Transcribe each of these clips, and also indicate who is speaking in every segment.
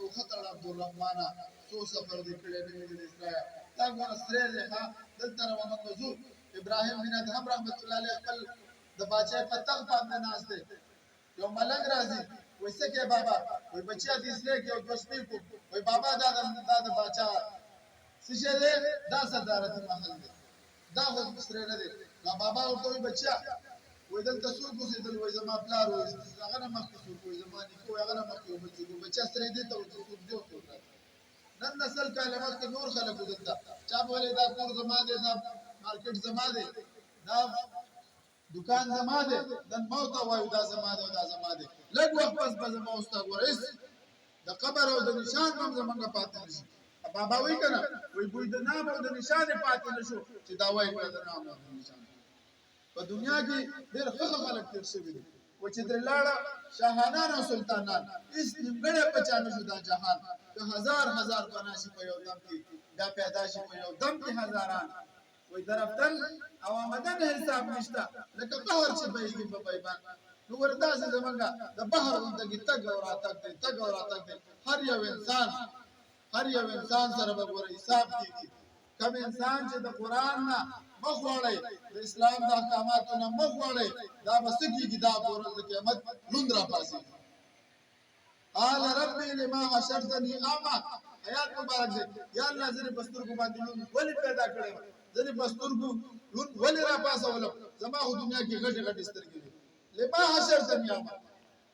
Speaker 1: تو خطر عبد الرحمن سو سفر دې کړی دی د اسرائیل دا ګور سره ده ها دلته روانه وځو ابراهيم بن ادهم رحمت الله علیه خپل د باچا په تخت باندې ناز دی یو ملنګ راځي وایسته کې بابا وای بچیا دې سره کې او دوستي کو وای بابا دا د باچا څه ده دا صدارت محل دی دا خو سره نه دی دا بابا ورته بچیا وای دلته څوک اوسېدل وای زما پلار وای هغه نه مخکې څوک وای زما نیکو هغه نه مخکې وای بچا سره دې ته څوک دی نن نسل کاله مخکې نور خلک دلته چا بولې دا کور زما دی دا مارکیټ زما دی دا دکان زما دی نن موت وای دا زما دی دا زما دی لږ وخت پس به زما اوستا ګورئ د قبر او د نشان هم زمونږ پاتې نشي بابا وای کنه وای بوی د نام او د نشان پاتې نشو چې دا وای کړه د نام او د نشان په دنیا کې ډېر ښه خلک تیر شوي دي و چې در لاړه شاهانان او سلطانان هیڅ نیمګړی پچا نه شو دا جهان که هزار پناه شي په یو دم کې دا پیدا شي په یو دم کې هزاران وای درفتن او آمدن حساب نشته لکه بهر چې بهیږي په بیبان نو ورته زمونږه د بهر غوندګي تګ او راتګ دی هر یو انسان سره به ګوره حساب کېږي کوم انسان چې د قرآن نه مخ واړی د اسلام د احکاماتو نه مخ واړی دا به څه کېږي دا په ورځ د قیامت لوند راپاڅېږي قال ربي لما حشرتني اعمى آیات مبارک دی یا الله زه په سترګو باندې لوند ولې پیدا کړی زه په سترګو لوند ولې راپاڅولم زما خو دنیا کې غټې سترګې دي لما حشرتني اعمى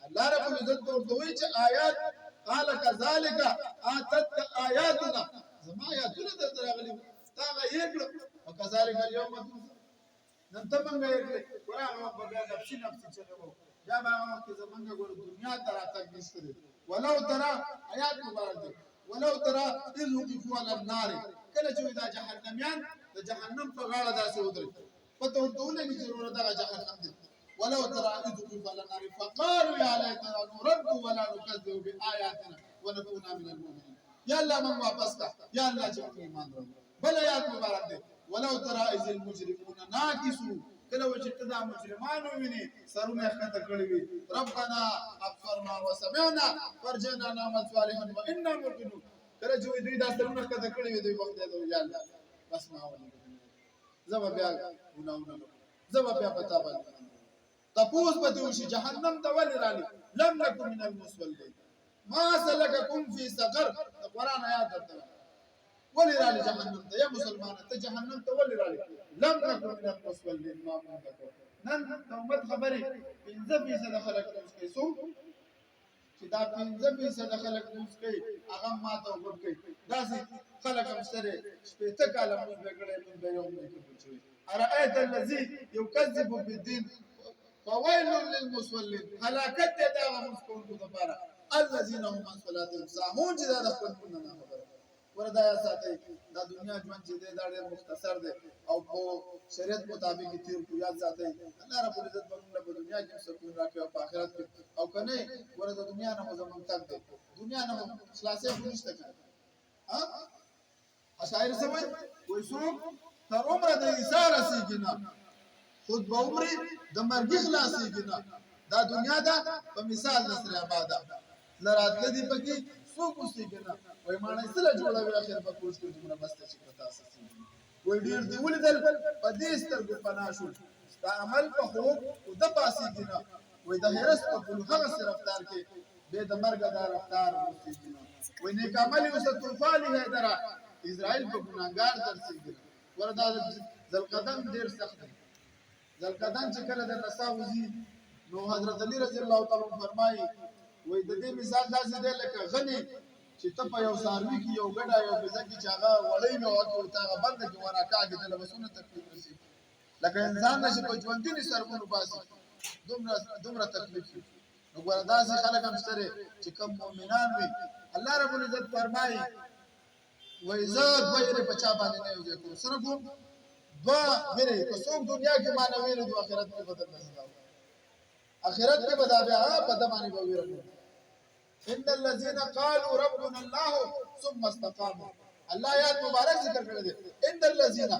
Speaker 1: الله رب العزت ورته وایي چې آیات قال كذلك اتت آیاتنا زما آیاتونه درته راغلي تا هغه یې کړه او كذلك اليوم نن ته مونږ یې کړه قرآن په بیا نفسي چلو بیا به هغه کې زمونږ ګور دنیا ته راتګ نشته ولو ترى آیات مبارک دي ولو ترى اذ وقفوا على النار کله چې دا جهنميان د جهنم په غاړه داسې ودرېږي پته ورته ولګي چې ورته دا جهنم دي ولو ترى اذ وقفوا على النار فقالوا يا ليتنا نرد ولا نكذب بآياتنا ونكون من المؤمنين یا الله من واپس کا یا الله چې موږ ایمان ورو بل آیات مبارک دي ولو ترى اذ المجرمون ناكسوا کله چې تدا مجرمانو ویني سرونه ښکته کړی وي ربنا ابصرنا وسمعنا فرجنا نعمل صالحا وانا موقنون کله چې دوی دا سرونه ښکته کړی وي دوی وخت دی یا الله بس ما ولي زما بیا ګناونه زما بیا پتا باندې تپوس به شي جهنم ته ولې رالي لم نكن من المصلين ما سلككم في سقر قرآن آیات ده ولې رالي جهنم ته یا مسلمان ته جهنم ته ولې رالي لم نكن من المصلين ما منكم نن امت خبره 15% خلک اوس کې سو چې دا 15% خلک اوس کې هغه ماته وګور کوي داسې خلک هم سره شپته کاله موږ وګړې موږ یو نه کوي ارایت الذي يكذب بالدين فويل للمصلين هلاكت دا مسكون دبره الذين هم عن صلاتهم ساهون چې دا خپل نه خبره وردا یا ساتي دا دنیا ژوند چې دا ډېر مختصر دی او په شریعت مطابق تیر کو یاد ساتي الله رب العزت موږ په دنیا کې سکون راکړي او په آخرت کې او کنه وردا دنیا نه زمون تک دی دنیا نه خلاصې نشته کړه ها اشاعره سمای وای څوک تر عمره د ایثار سیګنا خود به عمر د مرګ خلاصيږي نه دا دنیا دا په مثال د سره آباده لراتله دی پکې څوک اوسېږي نه وای مانه سره جوړوي اخر په کوڅ کې جمله بسته چې پتا اساسي وای ډیر دی ولیدل په دې سترګو پنا شو دا عمل په خو او د پاسېږي نه وای د هرس په ټول هغه سره رفتار کې به د مرګ دا رفتار اوسېږي نه وای نیک عمل اوس توفالی هدرا اسرائیل په ګناګار درسېږي وردا ذل ډیر سخت دی ذلقدان چې کله د نساوزي نو حضرت علی رضی الله تعالی فرمایي وای د دې مثال داسې دی لکه غني چې ته په یو ساروي کې یو ګډه یو بزکی چې هغه وړي نو او هغه بند کې ورکاږي د لبسونو تکلیف رسي لکه انسان نشي په ژوندۍ سرګونو باسي دومره تکلیف نو ګوردا سي خلک هم سره چې کوم مؤمنان وي الله رب العزت فرمایي وای زاد وایره په چا باندې نه یو ځکو سره کوم دوا ویری کو څوک دنیا کې معنی ویری د آخرت کې بدل نشي آخرت کې بدابه په دمانه به ویری ان الذين قالوا ربنا الله ثم استقاموا الله آیات مبارک ذکر کړی دي ان الذين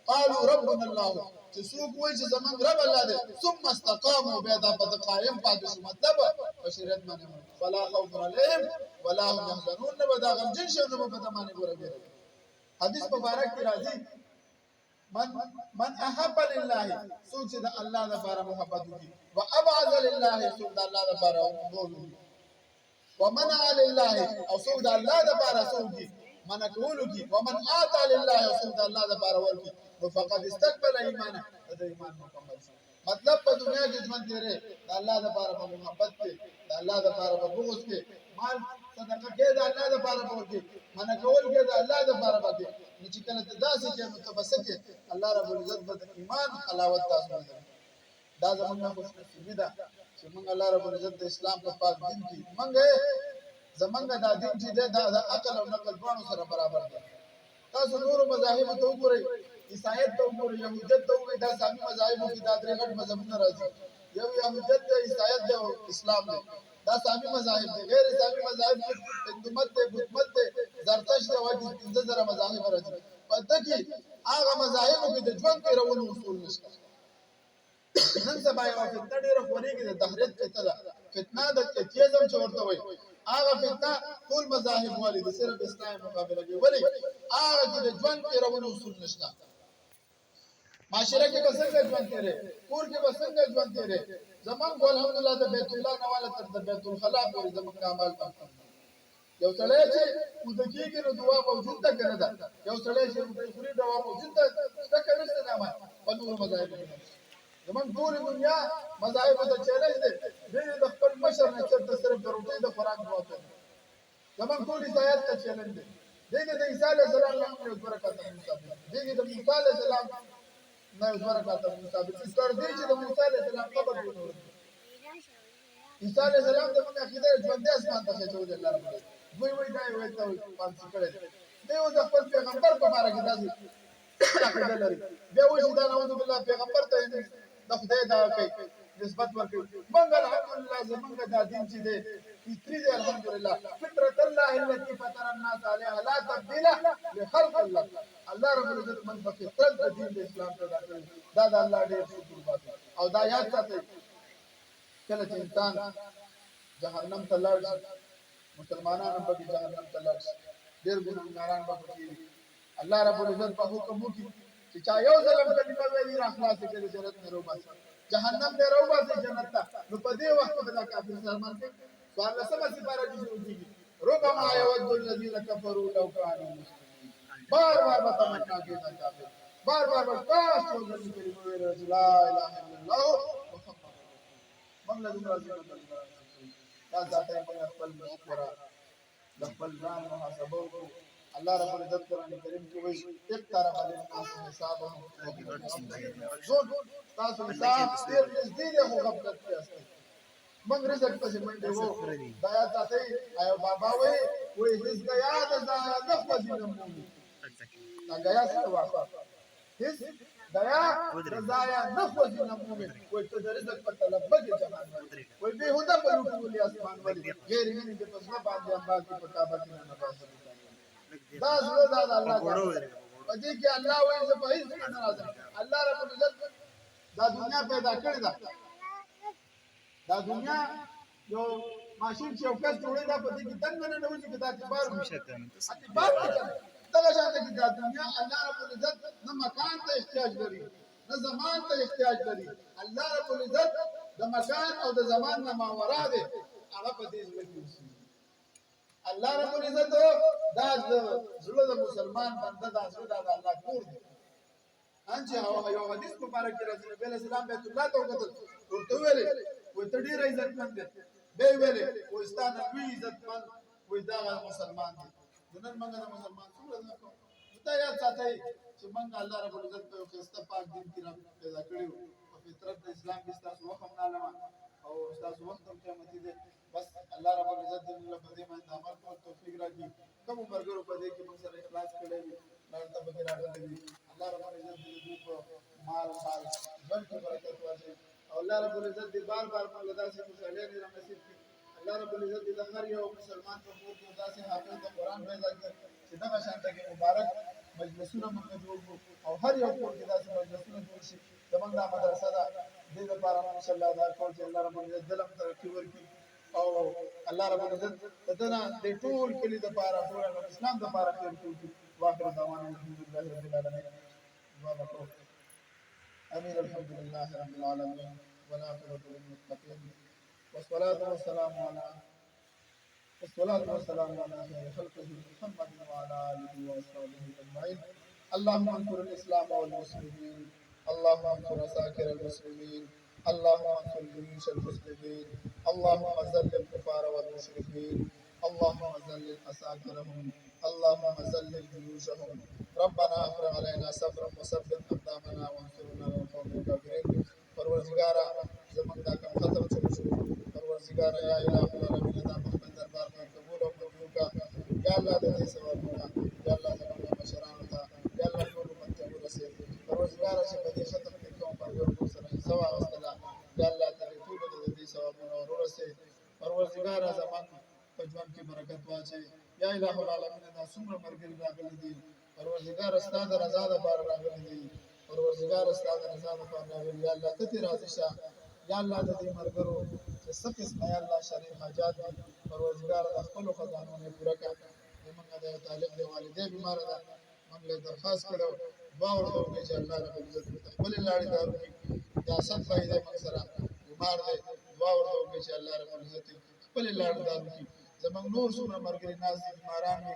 Speaker 1: قالوا ربنا الله چې څوک وایي چې زمونږ رب الله دی ثم استقاموا بیا دا په قایم پاتې شو مطلب په شریعت باندې فلا خوف عليهم ولا هم يحزنون نه به دا غمجن شي نه به په ده باندې ګوره حدیث مبارک کې راځي من احب لله سوچ د الله لپاره محبت وکړي وابعد لله سوچ د الله لپاره بغض وکړي ومنع لله او سوچ د الله لپاره سوچ من کول کی ومن آتا لله رسول الله د بار ورکی نو فقط استقبل ایمانه د ایمان مکمل مطلب په دنیا کې ژوند تیرې د الله د بار په محبت کې د الله د بار په بغض کې مال صدقه کې د الله د بار په ورکی من کول کې د الله د بار په کې چې کله داسې کې متبسکه الله رب العزت د ایمان حلاوت تاسو ده دا زمونږه خوشنصیبی ده چې موږ الله رب العزت د اسلام په پاک دین کې منګه زمونږ دا دین چې د عقل او نقل دواړو سره برابر دی تاسو نور مذاهب ته وګورئ عیسایت ته وګورئ یهودیت ته وګورئ دا سامي مذاهب کې دا درې غټ مذهبونه راځي یو یهودیت دی عیسایت دی اسلام دی دا سامي مذاهب دي غیر اسلامي مذاهب هندومت دی بودمت دی زرتشت دی واجب 15000 مذاهب راځي پدې کې هغه مذاهب کې د ژوند پیرولو اصول نشته نن سبا یو فتنه ډیره خوريږي د دهریت فتنه د تیزم چورته وای هغه فتنه ټول مذاهب والی د صرف اسلام مقابله کوي ولی هغه چې د ژوند پیرولو اصول نشته معاشره کې به څنګه ژوند تیرې کور کې به څنګه ژوند تیرې زمون ګول الحمدلله د بیت الله نواله تر د بیت الخلا پورې زمون اعمال پاتې یو سړی چې مدکیږي نو دعا موجود ده کنه ده یو سړی چې مدکیږي دعا موجود ده څنګه نشته نه ما په نور مذاهب کې زمون ټول دنیا مذاهب ته چیلنج دی د خپل مشر نه چرته صرف د روټي د خوراک دعا کوي زمون ټول عیسایت ته چیلنج دی د عیسی علیه السلام نه برکت مصابه دی د موسی علیه السلام نه برکت مصابه چې تر دې چې د موسی علیه السلام قبر جوړ عیسی علیه السلام د موږ عقیده ژوند دې اسمان ته چوي الله رب وای وای دا وای ته پانځ کړي دی د خپل پیغمبر په اړه کې داسې عقیده لري بیا وایي دا نعوذ بالله پیغمبر ته د خدای دا کوي نسبت ورکوي موږ الحمدلله زمونږ دا دین چې دی فطري دی الحمدلله فطرت الله التي فطر الناس عليها لا تبديل لخلق الله الله رب العزت من فطرت د دین د اسلام ته راغلی دا د الله ډېر شکر باندې او دا یاد ساتئ کله چې انسان جهنم ته لاړ شي مسلمانان هم په جهنم ته لاړ شي ډېر ګناهګاران به پکې الله رب العزت په حکم وکړي چې چا یو ظلم کلمه ویلي را خلاص کړي جنت نه روباسي جهنم نه روباسي جنت ته نو په دې وخت کې دا کافر مسلمان کې سوال لسمه سپاره دي شروع کیږي ربما يود الذين كفروا لو كانوا مسلمين بار بار بتمنا کیږي کافر بار بار کاش یو ځل کلمه ویلي لا اله الا الله محمد رسول الله راځي دا ذاته په خپل مشوره د خپل ځان محاسبه وکړو الله رب العزت قرآن کریم کې وایي اقترب للناس حسابهم زون تاسو حساب ډېر نږدې دی خو غفلت کې استه موږ رزق پسې منډه وو دا یاد ساتئ ایو بابا وایي هیڅ غیا د نخوه دي نمونې دا غیا څه واقع هیڅ غیا رضایا نخوه دي نمونې وایي ته د رزق په طلب بګې جهان وایي به هدا په لوټولي اسمان ولې غیر ویني د پسما باندې امبال په کعبه کې نه نباسه دا زړه دا الله په دې کې الله وایي چې په هیڅ نه ناراضه الله رب العزت دا دنیا پیدا کړې ده دا دنیا یو ماشین چې وکړ جوړې ده په دې کې تنګ نه نوځي چې دا اعتبار دا شانته کې دا دنیا الله رب العزت نه مکان ته احتیاج لري نه زمان ته احتیاج لري الله رب العزت د مکان او د زمان نه ماورا ده هغه په دې ځل کې الله رب العزت دا زړه د مسلمان بنده دا زړه د الله کور دی انځه هغه یو حدیث مبارک کې راځي نبی اسلام بیت الله ته وکتل ورته ویلې و ته ډیر عزت مند دی به ویلې و استانه وی عزت مند و دا مسلمان دی نن موږ د مسلمان څومره نه کوو دا یاد ساتئ چې موږ الله رب العزت په خسته پاک دین کې را پیدا کړیو په فطرت د اسلام کې تاسو وخت نه علامه او تاسو وخت هم قیامتي دی بس الله رب العزت دې موږ په دې باندې عمل کول توفیق راکړي کوم مرګرو په دې کې موږ سره اخلاص کړی وي نارته به راغلي الله رب العزت دې په مال حال ژوند کې برکت ورکړي او الله رب العزت دې بار بار موږ داسې خوشاله نه نصیب کړي الله رب العزت دې هر یو مسلمان په مور کې داسې حافظ د قرآن پیدا کړي چې دا شانته کې مبارک مجلسونه موږ جوړ کړو او هر یو کور کې داسې مجلسونه جوړ شي زموږ دا مدرسه ده دې لپاره ان شاء الله دا کول چې الله رب العزت دلم ترقي ورکړي او الله رب العزت دنا د ټول کلی د لپاره ټول اسلام د لپاره خیر کوي واخر دعوانا الحمد لله رب العالمين امين الحمد لله رب العالمين والعاقبة للمتقين والصلاة والسلام على خير خلقه محمد وعلى آله وأصحابه أجمعين اللهم انصر الإسلام والمسلمين اللهم انصر عساكر المسلمين اللهم انصر جيوش المسلمين اللهم ذل الكفار والمشركين اللهم ذل عساكرهم اللهم ذل جيوشهم ربنا افرغ علينا صبرا وثبت اقدامنا وانصرنا على القوم الكافرين پروردگارا زمون دا کم ختم شو پروردگارا یا الہ العالمین دا خپل دربار میں قبول او منظور کا یا اللہ دې ثوابونه یا اللہ زمون مشرانو ته یا اللہ ټول امت ته ورسې پروردگارا چې په دې ختم کې کوم پرګور سره ثواب واستلا یا اللہ ته ټول دې ثوابونه ورسې پروردگارا زمون په ژوند کې برکت واچي یا الہ العالمین دا څومره مرګ راغلي دي پروردگار استاد رضا د بار راغلي دي پروردگار استاد رضا د بار راغلي یا الله ته راضي شه یا الله د دې مرګرو چې څه قسمه یا الله شریف حاجات دي پروردگار د خپل خزانو نه پوره کړه موږ د طالب دی والدې بیمار ده موږ له درخواست کړو دعا ورته وکړي چې الله رب العزت خپل لاړې دارو دا ست فائدې موږ سره بیمار دی دعا ورته وکړي چې الله رب العزت خپل لاړې دارو زموږ نور څومره مرګري ناز دي بیماران دي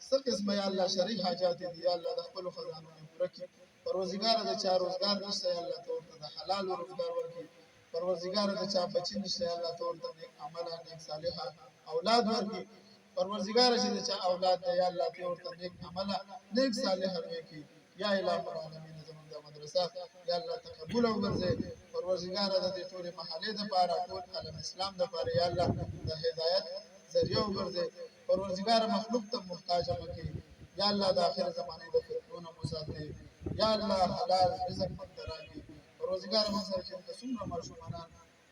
Speaker 1: څه قسمه یا الله شریف حاجات دي یا الله د خپل خزانو نه پوره کړي پروردگار د چا روزګار نشته یا الله ته ورته د حلال روزګار ورکړي پروردگار د چا بچی نشته یا الله ته ورته نیک عمل نیک صالحه اولاد ورکړي پروردگار چې د چا اولاد دی یا الله ته ورته نیک عمل نیک صالحه ورکړي یا الہ العالمین زموږ د مدرسه یا الله تقبل وګرځي پروردگار د دې ټول محلې د پاره ټول عالم اسلام د پاره یا الله د هدایت ذریعہ وګرځي پروردگار مخلوق ته محتاج مکي یا الله د اخر زمانه د فتنو مساتي یا الله حلال رزق مقدراني پروردگار موږ سره چې څومره ماشومان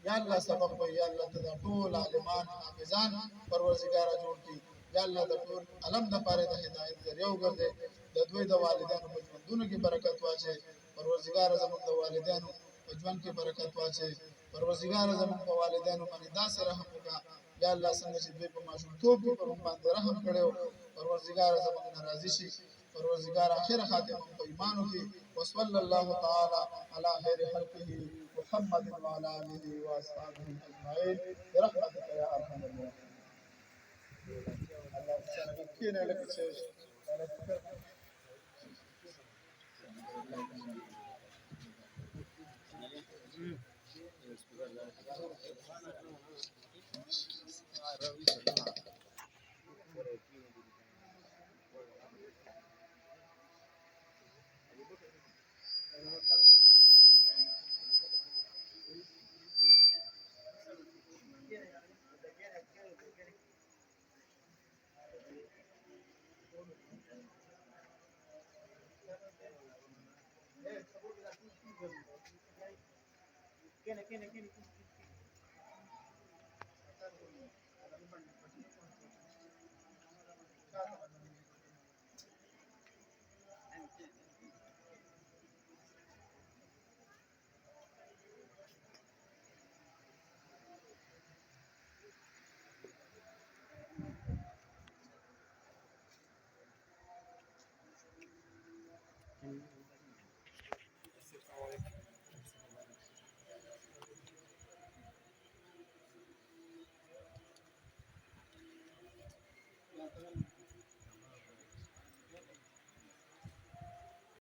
Speaker 1: یا الله سبب وي یا الله ته ټول عالمان حافظان پروردگار جوړ کړي یا الله د ټول علم د پاره د هدایت ذریعہ وګرځي د دوی د والدانو په ژوندونو کې برکت واچي پروردگار زموږ د والدانو په ژوند کې برکت واچي پروردگار زموږ په والدانو باندې داسې رحم وکړه یا الله څنګه چې دوی په ماشومتوب کې په موږ باندې رحم کړو پروردگار زموږ ناراضي شي پروردگار اخر خاتمه په ایمانو کې وصلی الله تعالی علی خیر خلقه محمد وعلى اله واصحابه اجمعين برحمتك يا ارحم الراحمين الله تعالى كينا لك شيء ¿Quién?